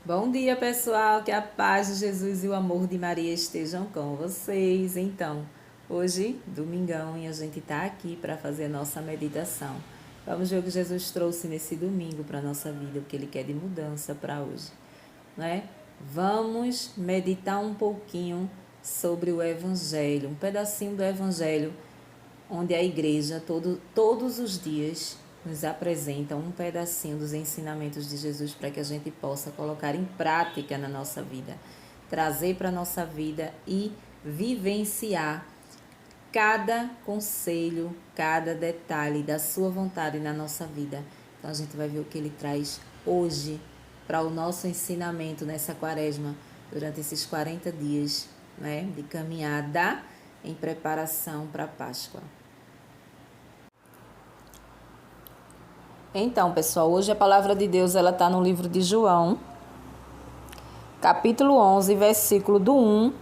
Bom dia, pessoal. Que a paz de Jesus e o amor de Maria estejam com vocês. Então, hoje, domingão, e a gente está aqui para fazer a nossa meditação. Vamos ver o que Jesus trouxe nesse domingo para a nossa vida, o que Ele quer de mudança para hoje, né? Vamos meditar um pouquinho sobre o Evangelho, um pedacinho do Evangelho, onde a igreja todos os dias nos apresenta um pedacinho dos ensinamentos de Jesus para que a gente possa colocar em prática na nossa vida, trazer para a nossa vida e vivenciar cada conselho, cada detalhe da sua vontade na nossa vida. Então a gente vai ver o que ele traz hoje para o nosso ensinamento nessa quaresma, durante esses 40 dias, né, de caminhada em preparação para a Páscoa. Então, pessoal, hoje a palavra de Deus ela está no livro de João, capítulo 11, versículo do 1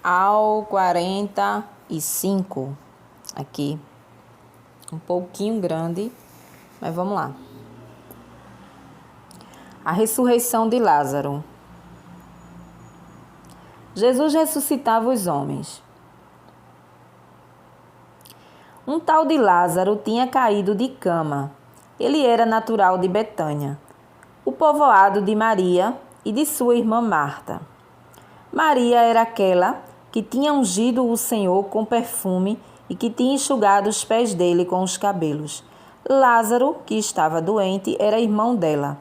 ao 45. Aqui, um pouquinho grande, mas vamos lá. A ressurreição de Lázaro. Jesus ressuscitava os homens. Um tal de Lázaro tinha caído de cama. Ele era natural de Betânia, o povoado de Maria e de sua irmã Marta. Maria era aquela que tinha ungido o Senhor com perfume e que tinha enxugado os pés dele com os cabelos. Lázaro, que estava doente, era irmão dela.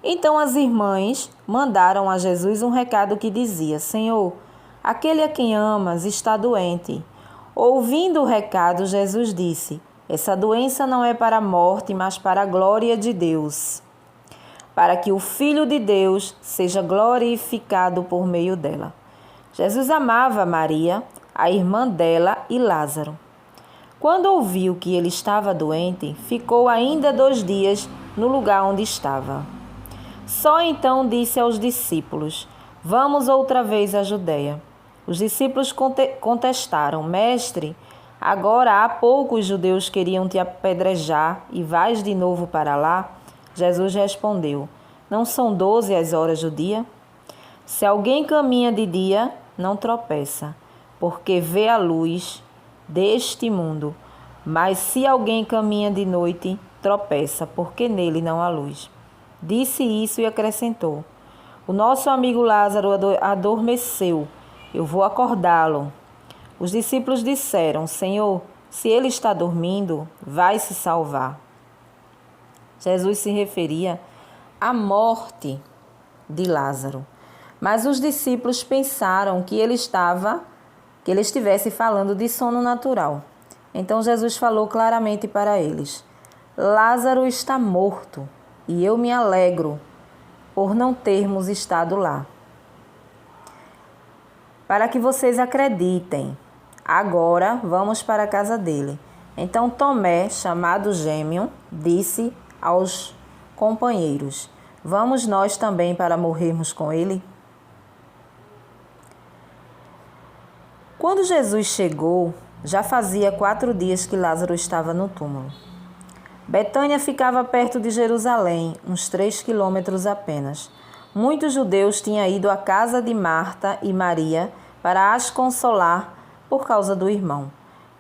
Então as irmãs mandaram a Jesus um recado que dizia: Senhor, aquele a quem amas está doente. Ouvindo o recado, Jesus disse: essa doença não é para a morte, mas para a glória de Deus, para que o Filho de Deus seja glorificado por meio dela. Jesus amava Maria, a irmã dela e Lázaro. Quando ouviu que ele estava doente, ficou ainda 2 dias no lugar onde estava. Só então disse aos discípulos: Vamos outra vez à Judeia. Os discípulos contestaram: Mestre, agora há pouco os judeus queriam te apedrejar e vais de novo para lá? Jesus respondeu: Não são 12 as horas do dia? Se alguém caminha de dia, não tropeça, porque vê a luz deste mundo. Mas se alguém caminha de noite, tropeça, porque nele não há luz. Disse isso e acrescentou: O nosso amigo Lázaro adormeceu. Eu vou acordá-lo. Os discípulos disseram: Senhor, se ele está dormindo, vai se salvar. Jesus se referia à morte de Lázaro. Mas os discípulos pensaram que ele estivesse falando de sono natural. Então Jesus falou claramente para eles: Lázaro está morto, e eu me alegro por não termos estado lá, para que vocês acreditem. Agora vamos para a casa dele. Então Tomé, chamado Gêmeo, disse aos companheiros: Vamos nós também para morrermos com ele? Quando Jesus chegou, já fazia 4 dias que Lázaro estava no túmulo. Betânia ficava perto de Jerusalém, uns 3 quilômetros apenas. Muitos judeus tinham ido à casa de Marta e Maria para as consolar por causa do irmão.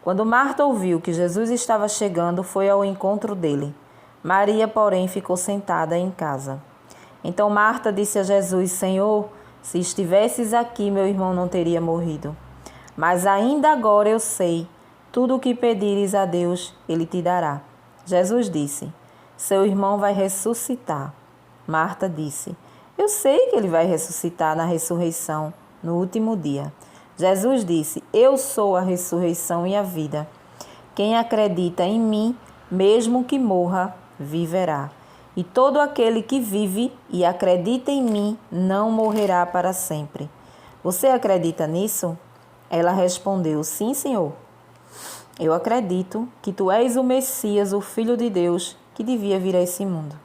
Quando Marta ouviu que Jesus estava chegando, foi ao encontro dele. Maria, porém, ficou sentada em casa. Então Marta disse a Jesus: Senhor, se estivesses aqui, meu irmão não teria morrido. Mas ainda agora eu sei, tudo o que pedires a Deus, ele te dará. Jesus disse: Seu irmão vai ressuscitar. Marta disse: Eu sei que ele vai ressuscitar na ressurreição, no último dia. Jesus disse: Eu sou a ressurreição e a vida. Quem acredita em mim, mesmo que morra, viverá. E todo aquele que vive e acredita em mim não morrerá para sempre. Você acredita nisso? Ela respondeu: Sim, Senhor. Eu acredito que tu és o Messias, o Filho de Deus, que devia vir a esse mundo.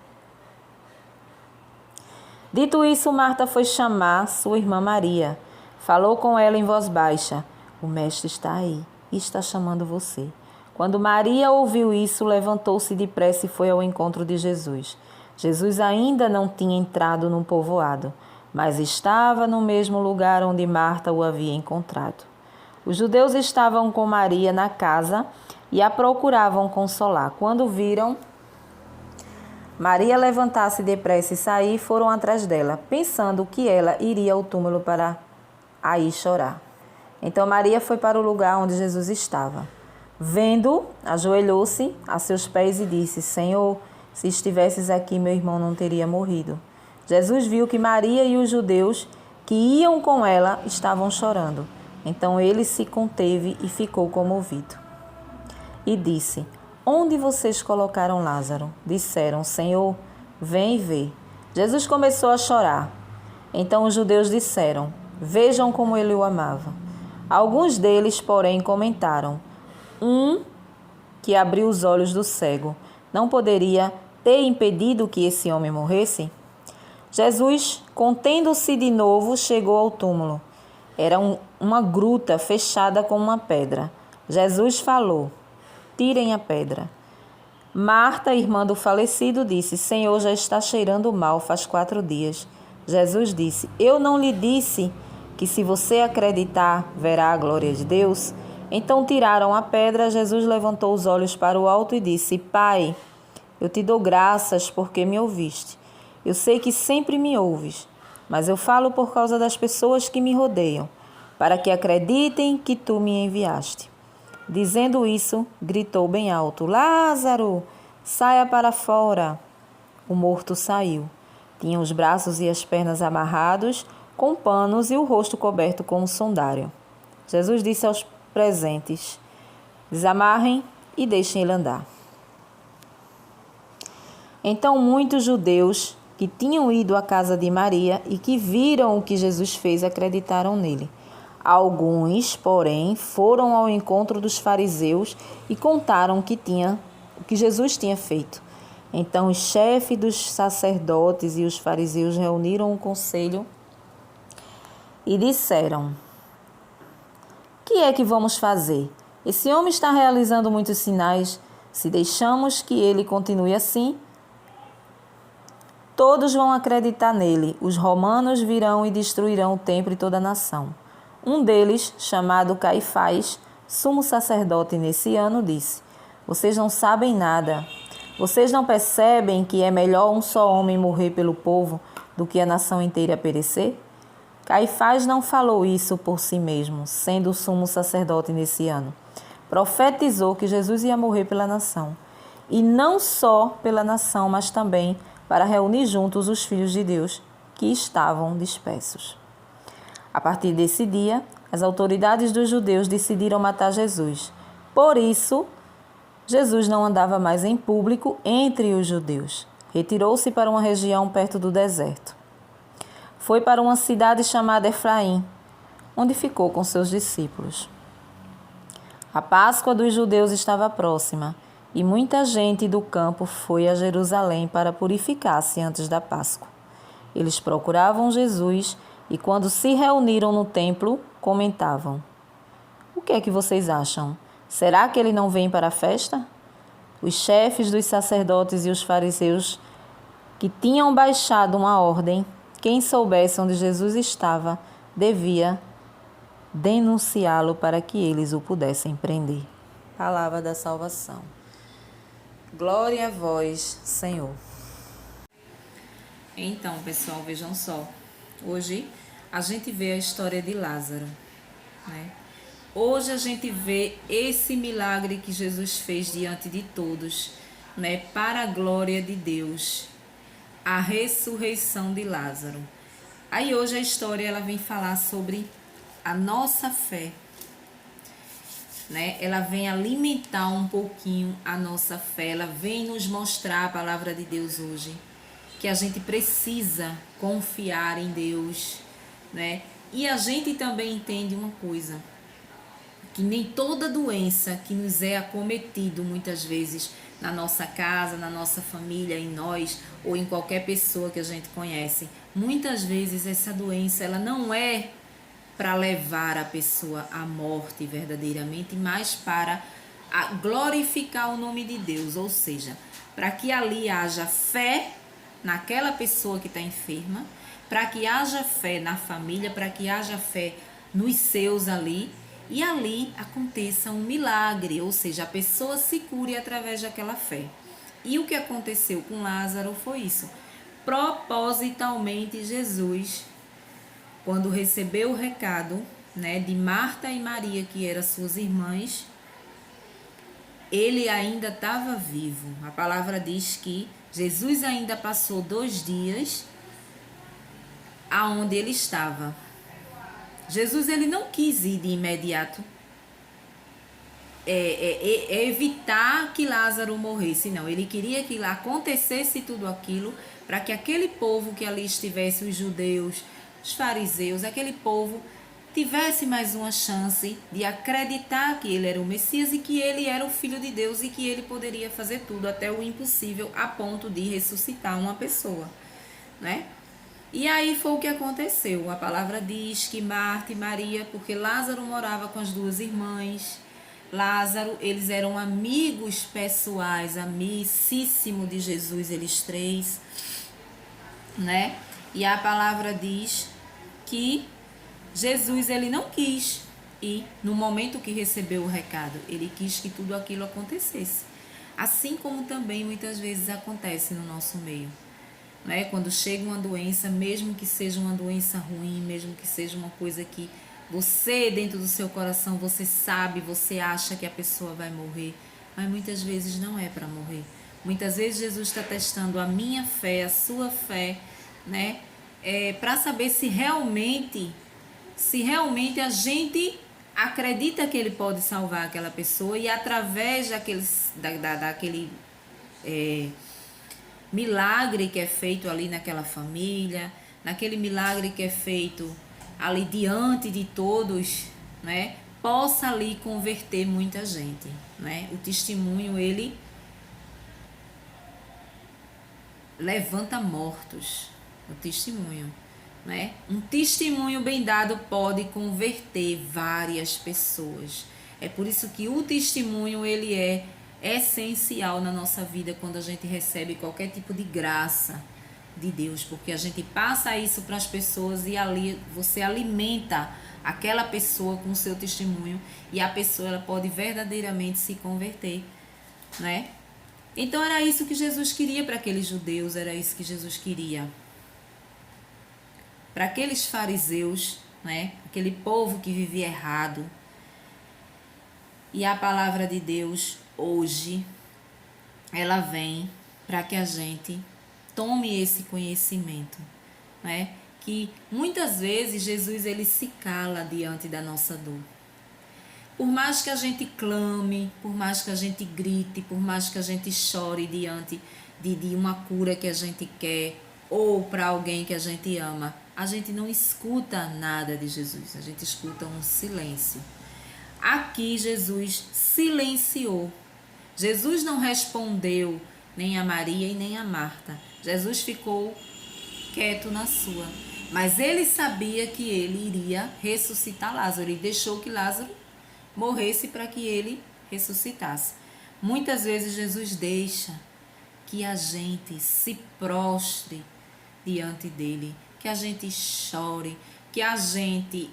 Dito isso, Marta foi chamar sua irmã Maria. Falou com ela em voz baixa: O mestre está aí e está chamando você. Quando Maria ouviu isso, levantou-se depressa e foi ao encontro de Jesus. Jesus ainda não tinha entrado no povoado, mas estava no mesmo lugar onde Marta o havia encontrado. Os judeus estavam com Maria na casa e a procuravam consolar. Quando viram Maria levantar-se depressa e sair, foram atrás dela, pensando que ela iria ao túmulo para aí chorar. Então Maria foi para o lugar onde Jesus estava. Vendo, ajoelhou-se a seus pés e disse: Senhor, se estivesses aqui, meu irmão não teria morrido. Jesus viu que Maria e os judeus que iam com ela estavam chorando. Então ele se conteve e ficou comovido. E disse: Onde vocês colocaram Lázaro? Disseram: Senhor, vem e vê. Jesus começou a chorar. Então os judeus disseram: Vejam como ele o amava. Alguns deles, porém, comentaram: que abriu os olhos do cego, não poderia ter impedido que esse homem morresse? Jesus, contendo-se de novo, chegou ao túmulo. Era uma gruta fechada com uma pedra. Jesus falou: Tirem a pedra. Marta, irmã do falecido, disse: Senhor, já está cheirando mal, faz 4 dias. Jesus disse: Eu não lhe disse que se você acreditar, verá a glória de Deus? Então tiraram a pedra. Jesus levantou os olhos para o alto e disse: Pai, eu te dou graças porque me ouviste. Eu sei que sempre me ouves, mas eu falo por causa das pessoas que me rodeiam, para que acreditem que tu me enviaste. Dizendo isso, gritou bem alto: Lázaro, saia para fora. O morto saiu. Tinha os braços e as pernas amarrados com panos e o rosto coberto com um sondário. Jesus disse aos presentes: Desamarrem e deixem ele andar. Então muitos judeus que tinham ido à casa de Maria e que viram o que Jesus fez acreditaram nele. Alguns, porém, foram ao encontro dos fariseus e contaram o que Jesus tinha feito. Então os chefes dos sacerdotes e os fariseus reuniram um conselho e disseram: Que é que vamos fazer? Esse homem está realizando muitos sinais. Se deixamos que ele continue assim, todos vão acreditar nele. Os romanos virão e destruirão o templo e toda a nação. Um deles, chamado Caifás, sumo sacerdote nesse ano, disse: Vocês não sabem nada. Vocês não percebem que é melhor um só homem morrer pelo povo do que a nação inteira perecer? Caifás não falou isso por si mesmo, sendo o sumo sacerdote nesse ano. Profetizou que Jesus ia morrer pela nação. E não só pela nação, mas também para reunir juntos os filhos de Deus que estavam dispersos. A partir desse dia, as autoridades dos judeus decidiram matar Jesus. Por isso, Jesus não andava mais em público entre os judeus. Retirou-se para uma região perto do deserto. Foi para uma cidade chamada Efraim, onde ficou com seus discípulos. A Páscoa dos judeus estava próxima e muita gente do campo foi a Jerusalém para purificar-se antes da Páscoa. Eles procuravam Jesus e, quando se reuniram no templo, comentavam: O que é que vocês acham? Será que ele não vem para a festa? Os chefes dos sacerdotes e os fariseus, que tinham baixado uma ordem, quem soubesse onde Jesus estava, devia denunciá-lo para que eles o pudessem prender. Palavra da salvação. Glória a vós, Senhor. Então, pessoal, vejam só. Hoje a gente vê a história de Lázaro, né? Hoje a gente vê esse milagre que Jesus fez diante de todos, né? Para a glória de Deus. A ressurreição de Lázaro. Aí hoje a história ela vem falar sobre a nossa fé, né? Ela vem alimentar um pouquinho a nossa fé, ela vem nos mostrar a palavra de Deus hoje, que a gente precisa confiar em Deus, né? E a gente também entende uma coisa, que nem toda doença que nos é acometido muitas vezes na nossa casa, na nossa família, em nós ou em qualquer pessoa que a gente conhece, muitas vezes essa doença ela não é para levar a pessoa à morte verdadeiramente, mas para glorificar o nome de Deus, ou seja, para que ali haja fé naquela pessoa que está enferma, para que haja fé na família, para que haja fé nos seus ali, e ali aconteça um milagre, ou seja, a pessoa se cure através daquela fé. E o que aconteceu com Lázaro foi isso. Propositalmente, Jesus, quando recebeu o recado, né, de Marta e Maria, que eram suas irmãs, ele ainda estava vivo. A palavra diz que Jesus ainda passou 2 dias aonde ele estava. Jesus, ele não quis ir de imediato evitar que Lázaro morresse, não. Ele queria que lá acontecesse tudo aquilo para que aquele povo que ali estivesse, os judeus, os fariseus, aquele povo tivesse mais uma chance de acreditar que ele era o Messias e que ele era o Filho de Deus e que ele poderia fazer tudo, até o impossível, a ponto de ressuscitar uma pessoa, né? E aí foi o que aconteceu. A palavra diz que Marta e Maria, porque Lázaro morava com as 2 irmãs, Lázaro, eles eram amigos pessoais, amicíssimo de Jesus, eles 3, né? E a palavra diz que Jesus, ele não quis ir no momento que recebeu o recado, ele quis que tudo aquilo acontecesse. Assim como também muitas vezes acontece no nosso meio, né? Quando chega uma doença, mesmo que seja uma doença ruim, mesmo que seja uma coisa que você, dentro do seu coração, você sabe, você acha que a pessoa vai morrer, mas muitas vezes não é para morrer. Muitas vezes Jesus está testando a minha fé, a sua fé, né? Para saber se realmente a gente acredita que ele pode salvar aquela pessoa e através daquele milagre que é feito ali naquela família, naquele milagre que é feito ali diante de todos, né, possa ali converter muita gente, né? O testemunho, ele levanta mortos, o testemunho, né? Um testemunho bem dado pode converter várias pessoas. É por isso que o testemunho, ele é essencial na nossa vida quando a gente recebe qualquer tipo de graça de Deus, porque a gente passa isso para as pessoas e ali você alimenta aquela pessoa com o seu testemunho e a pessoa, ela pode verdadeiramente se converter, né? Então era isso que Jesus queria para aqueles judeus, era isso que Jesus queria para aqueles fariseus, né? Aquele povo que vivia errado. E a palavra de Deus hoje, ela vem para que a gente tome esse conhecimento, né? Que muitas vezes Jesus, ele se cala diante da nossa dor. Por mais que a gente clame, por mais que a gente grite, por mais que a gente chore diante de uma cura que a gente quer ou para alguém que a gente ama, a gente não escuta nada de Jesus, a gente escuta um silêncio. Aqui Jesus silenciou. Jesus não respondeu nem a Maria e nem a Marta. Jesus ficou quieto na sua. Mas ele sabia que ele iria ressuscitar Lázaro. Ele deixou que Lázaro morresse para que ele ressuscitasse. Muitas vezes Jesus deixa que a gente se prostre diante dele, que a gente chore, que a gente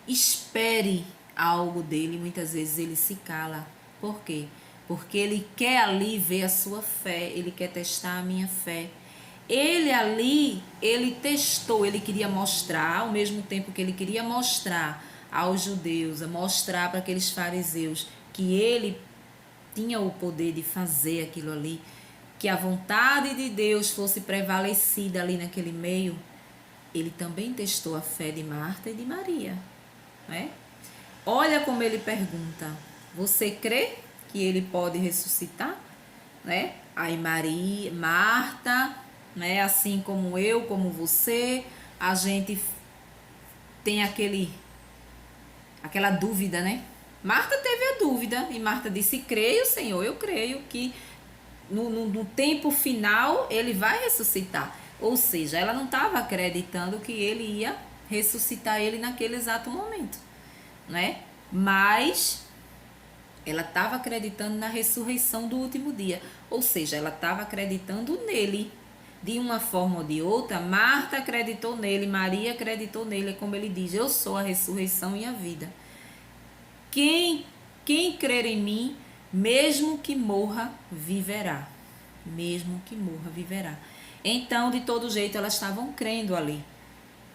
espere algo dele. Muitas vezes ele se cala. Por quê? Porque ele quer ali ver a sua fé, ele quer testar a minha fé. Ele ali, ele testou, ele queria mostrar, ao mesmo tempo que ele queria mostrar aos judeus, mostrar para aqueles fariseus que ele tinha o poder de fazer aquilo ali, que a vontade de Deus fosse prevalecida ali naquele meio. Ele também testou a fé de Marta e de Maria, né? Olha como ele pergunta: você crê que ele pode ressuscitar? Né? Aí Maria, Marta, né? Assim como eu, como você, a gente tem aquela dúvida, né? Marta teve a dúvida e Marta disse: creio, Senhor, eu creio que no tempo final ele vai ressuscitar. Ou seja, ela não estava acreditando que ele ia ressuscitar ele naquele exato momento, né? Mas ela estava acreditando na ressurreição do último dia. Ou seja, ela estava acreditando nele. de uma forma ou de outra, Marta acreditou nele, Maria acreditou nele, é como ele diz, eu sou a ressurreição e a vida. Quem crer em mim, mesmo que morra, viverá. Mesmo que morra, viverá. Então, de todo jeito, elas estavam crendo ali.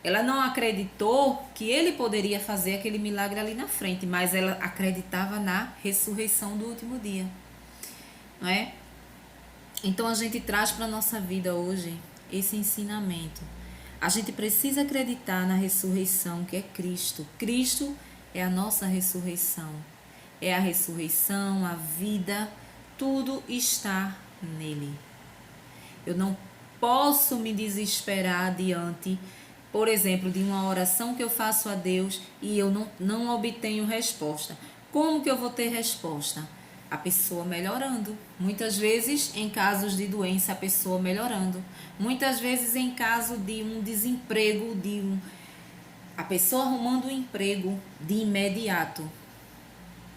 Ela não acreditou que ele poderia fazer aquele milagre ali na frente, mas ela acreditava na ressurreição do último dia. Não é? Então, a gente traz para a nossa vida hoje esse ensinamento. A gente precisa acreditar na ressurreição, que é Cristo. Cristo é a nossa ressurreição. É a ressurreição, a vida, tudo está nele. Eu não posso me desesperar diante, por exemplo, de uma oração que eu faço a Deus e eu não obtenho resposta. Como que eu vou ter resposta? A pessoa melhorando. Muitas vezes, em casos de doença, a pessoa melhorando. Muitas vezes, em caso de um desemprego, a pessoa arrumando um emprego de imediato.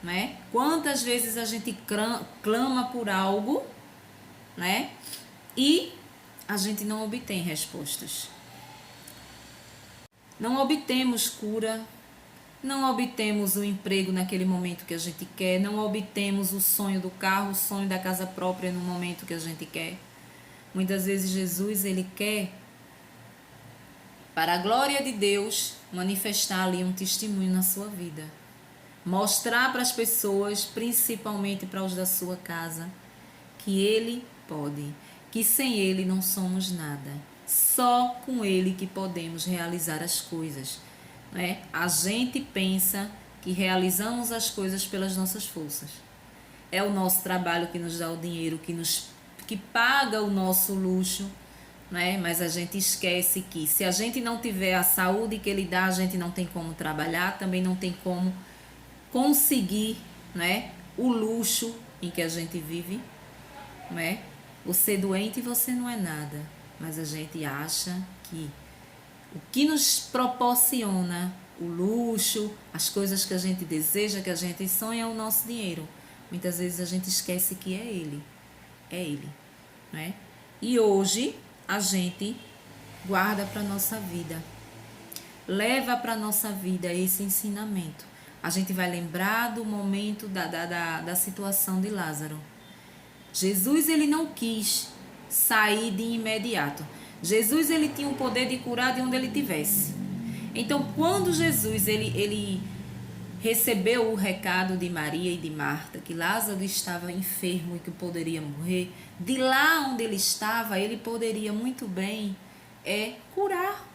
Né? Quantas vezes a gente clama por algo, né? E a gente não obtém respostas. Não obtemos cura, não obtemos o emprego naquele momento que a gente quer, não obtemos o sonho do carro, o sonho da casa própria no momento que a gente quer. Muitas vezes Jesus, ele quer, para a glória de Deus, manifestar ali um testemunho na sua vida. Mostrar para as pessoas, principalmente para os da sua casa, que ele pode, que sem ele não somos nada. Só com ele que podemos realizar as coisas. Né? A gente pensa que realizamos as coisas pelas nossas forças. É o nosso trabalho que nos dá o dinheiro, que paga o nosso luxo, né? Mas a gente esquece que se a gente não tiver a saúde que ele dá, a gente não tem como trabalhar, também não tem como conseguir, né, o luxo em que a gente vive, né? Você doente, você não é nada, mas a gente acha que o que nos proporciona o luxo, as coisas que a gente deseja, que a gente sonha, é o nosso dinheiro. Muitas vezes a gente esquece que é ele, né? E hoje a gente guarda para nossa vida, leva para nossa vida esse ensinamento. A gente vai lembrar do momento da situação de Lázaro. Jesus, ele não quis sair de imediato. Jesus, ele tinha o poder de curar de onde ele estivesse. Então, quando Jesus ele recebeu o recado de Maria e de Marta, que Lázaro estava enfermo e que poderia morrer, de lá onde ele estava, ele poderia muito bem curar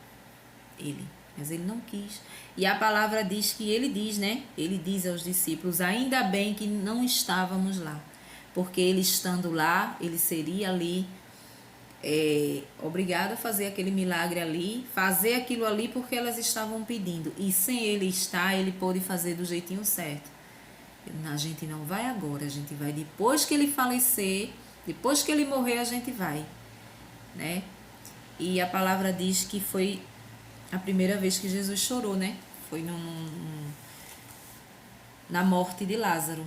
ele. Mas ele não quis. E a palavra diz que ele diz, né? Ele diz aos discípulos, ainda bem que não estávamos lá. Porque ele estando lá, ele seria ali obrigado a fazer aquele milagre ali, fazer aquilo ali porque elas estavam pedindo. E sem ele estar, ele pôde fazer do jeitinho certo. A gente não vai agora, a gente vai depois que ele falecer, depois que ele morrer, a gente vai, né? E a palavra diz que foi a primeira vez que Jesus chorou, né? Foi na morte de Lázaro.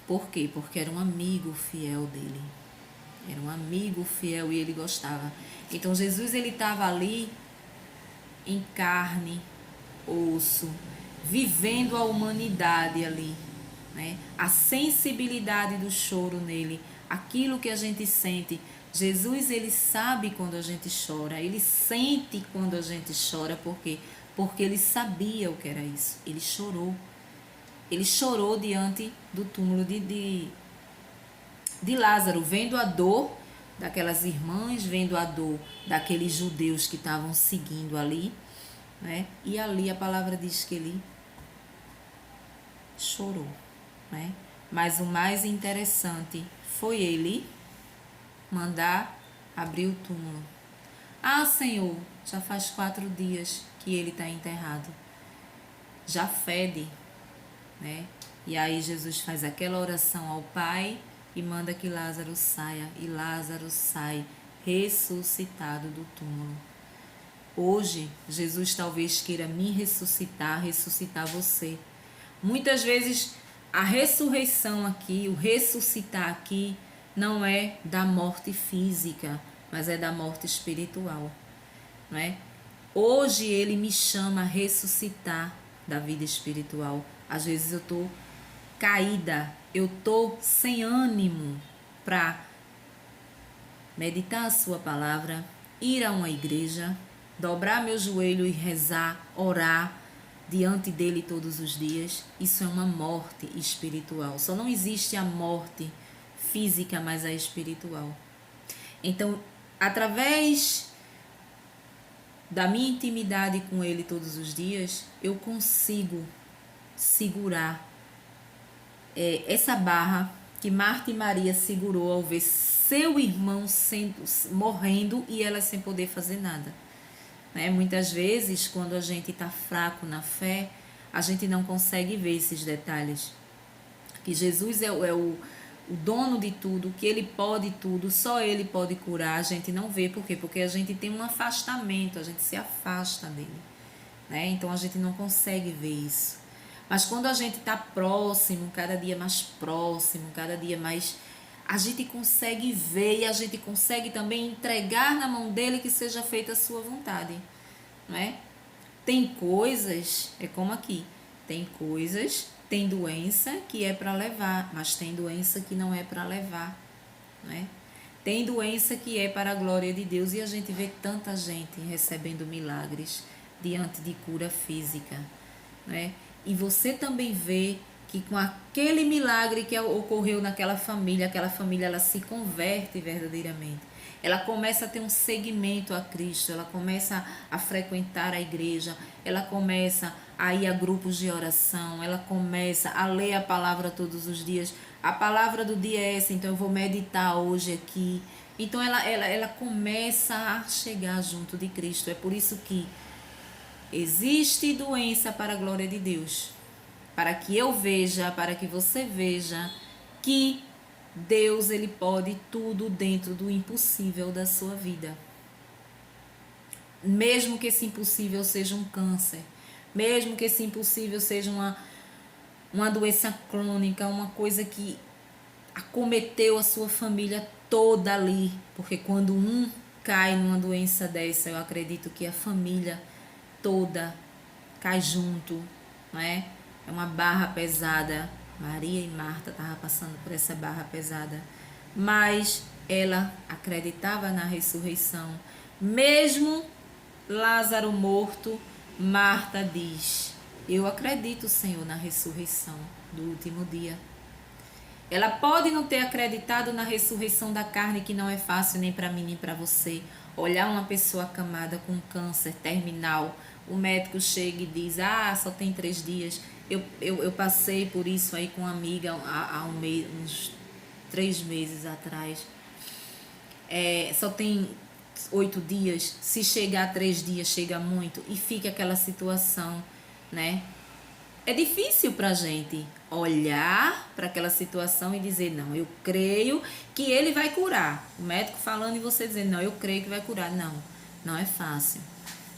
Por quê? Porque era um amigo fiel dele. Era um amigo fiel e ele gostava. Então Jesus, ele estava ali em carne, osso, vivendo a humanidade ali, né? A sensibilidade do choro nele, aquilo que a gente sente. Jesus, ele sabe quando a gente chora, ele sente quando a gente chora, por quê? Porque ele sabia o que era isso. Ele chorou. Ele chorou diante do túmulo de Lázaro, vendo a dor daquelas irmãs, vendo a dor daqueles judeus que estavam seguindo ali, né? E ali a palavra diz que ele chorou, né? Mas o mais interessante foi ele mandar abrir o túmulo. Ah, Senhor, já faz 4 dias que ele está enterrado. Já fede, né? E aí Jesus faz aquela oração ao Pai e manda que Lázaro saia. E Lázaro sai ressuscitado do túmulo. Hoje, Jesus talvez queira me ressuscitar você. Muitas vezes, a ressurreição aqui, o ressuscitar aqui, não é da morte física, mas é da morte espiritual, não é? Hoje ele me chama a ressuscitar da vida espiritual. Às vezes eu estou caída, eu estou sem ânimo para meditar a sua palavra, ir a uma igreja, dobrar meu joelho e rezar, orar diante dele todos os dias. Isso é uma morte espiritual. Só não existe a morte física, mas a espiritual. Então, através da minha intimidade com ele todos os dias, eu consigo segurar essa barra que Marta e Maria segurou ao ver seu irmão morrendo e ela sem poder fazer nada. Né? Muitas vezes, quando a gente está fraco na fé, a gente não consegue ver esses detalhes. Que Jesus é o dono de tudo, que ele pode tudo, só ele pode curar. A gente não vê, por quê? Porque a gente tem um afastamento, a gente se afasta dele, né? Então a gente não consegue ver isso. Mas quando a gente está próximo, cada dia mais próximo, cada dia mais, a gente consegue ver e a gente consegue também entregar na mão dele que seja feita a sua vontade, não é? Tem coisas, é como aqui, tem coisas, tem doença que é para levar, mas tem doença que não é para levar, né? Tem doença que é para a glória de Deus e a gente vê tanta gente recebendo milagres diante de cura física, né? E você também vê que com aquele milagre que ocorreu naquela família, aquela família ela se converte verdadeiramente. Ela começa a ter um seguimento a Cristo, ela começa a frequentar a igreja, ela começa a ir a grupos de oração, ela começa a ler a palavra todos os dias. A palavra do dia é essa, então eu vou meditar hoje aqui. Então ela começa a chegar junto de Cristo. É por isso que existe doença para a glória de Deus. Para que eu veja, para que você veja que Deus ele pode tudo dentro do impossível da sua vida. Mesmo que esse impossível seja um câncer, mesmo que esse impossível seja uma doença crônica, uma coisa que acometeu a sua família toda ali, porque quando um cai numa doença dessa, eu acredito que a família toda cai junto, né? É uma barra pesada. Maria e Marta estavam passando por essa barra pesada, mas ela acreditava na ressurreição. Mesmo Lázaro morto, Marta diz: eu acredito, Senhor, na ressurreição do último dia. Ela pode não ter acreditado na ressurreição da carne, que não é fácil nem para mim nem para você. Olhar uma pessoa acamada com câncer terminal, o médico chega e diz: só tem 3 dias. Eu passei por isso aí com uma amiga há uns 3 meses atrás. Só tem 8 dias. Se chegar a 3 dias, chega muito. E fica aquela situação, né? É difícil pra gente olhar para aquela situação e dizer: não, eu creio que ele vai curar. O médico falando e você dizendo: não, eu creio que vai curar. Não, não é fácil.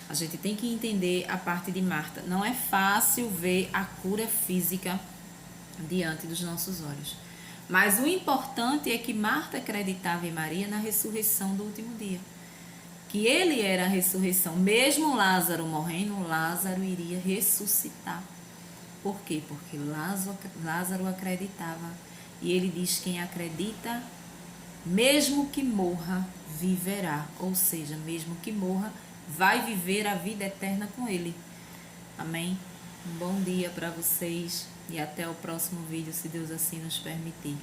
A gente tem que entender a parte de Marta. Não é fácil ver a cura física diante dos nossos olhos. Mas o importante é que Marta acreditava em Maria na ressurreição do último dia. Que ele era a ressurreição. Mesmo Lázaro morrendo, Lázaro iria ressuscitar. Por quê? Porque Lázaro acreditava. E ele diz: quem acredita, mesmo que morra, viverá. Ou seja, mesmo que morra, vai viver a vida eterna com ele. Amém? Um bom dia para vocês e até o próximo vídeo, se Deus assim nos permitir.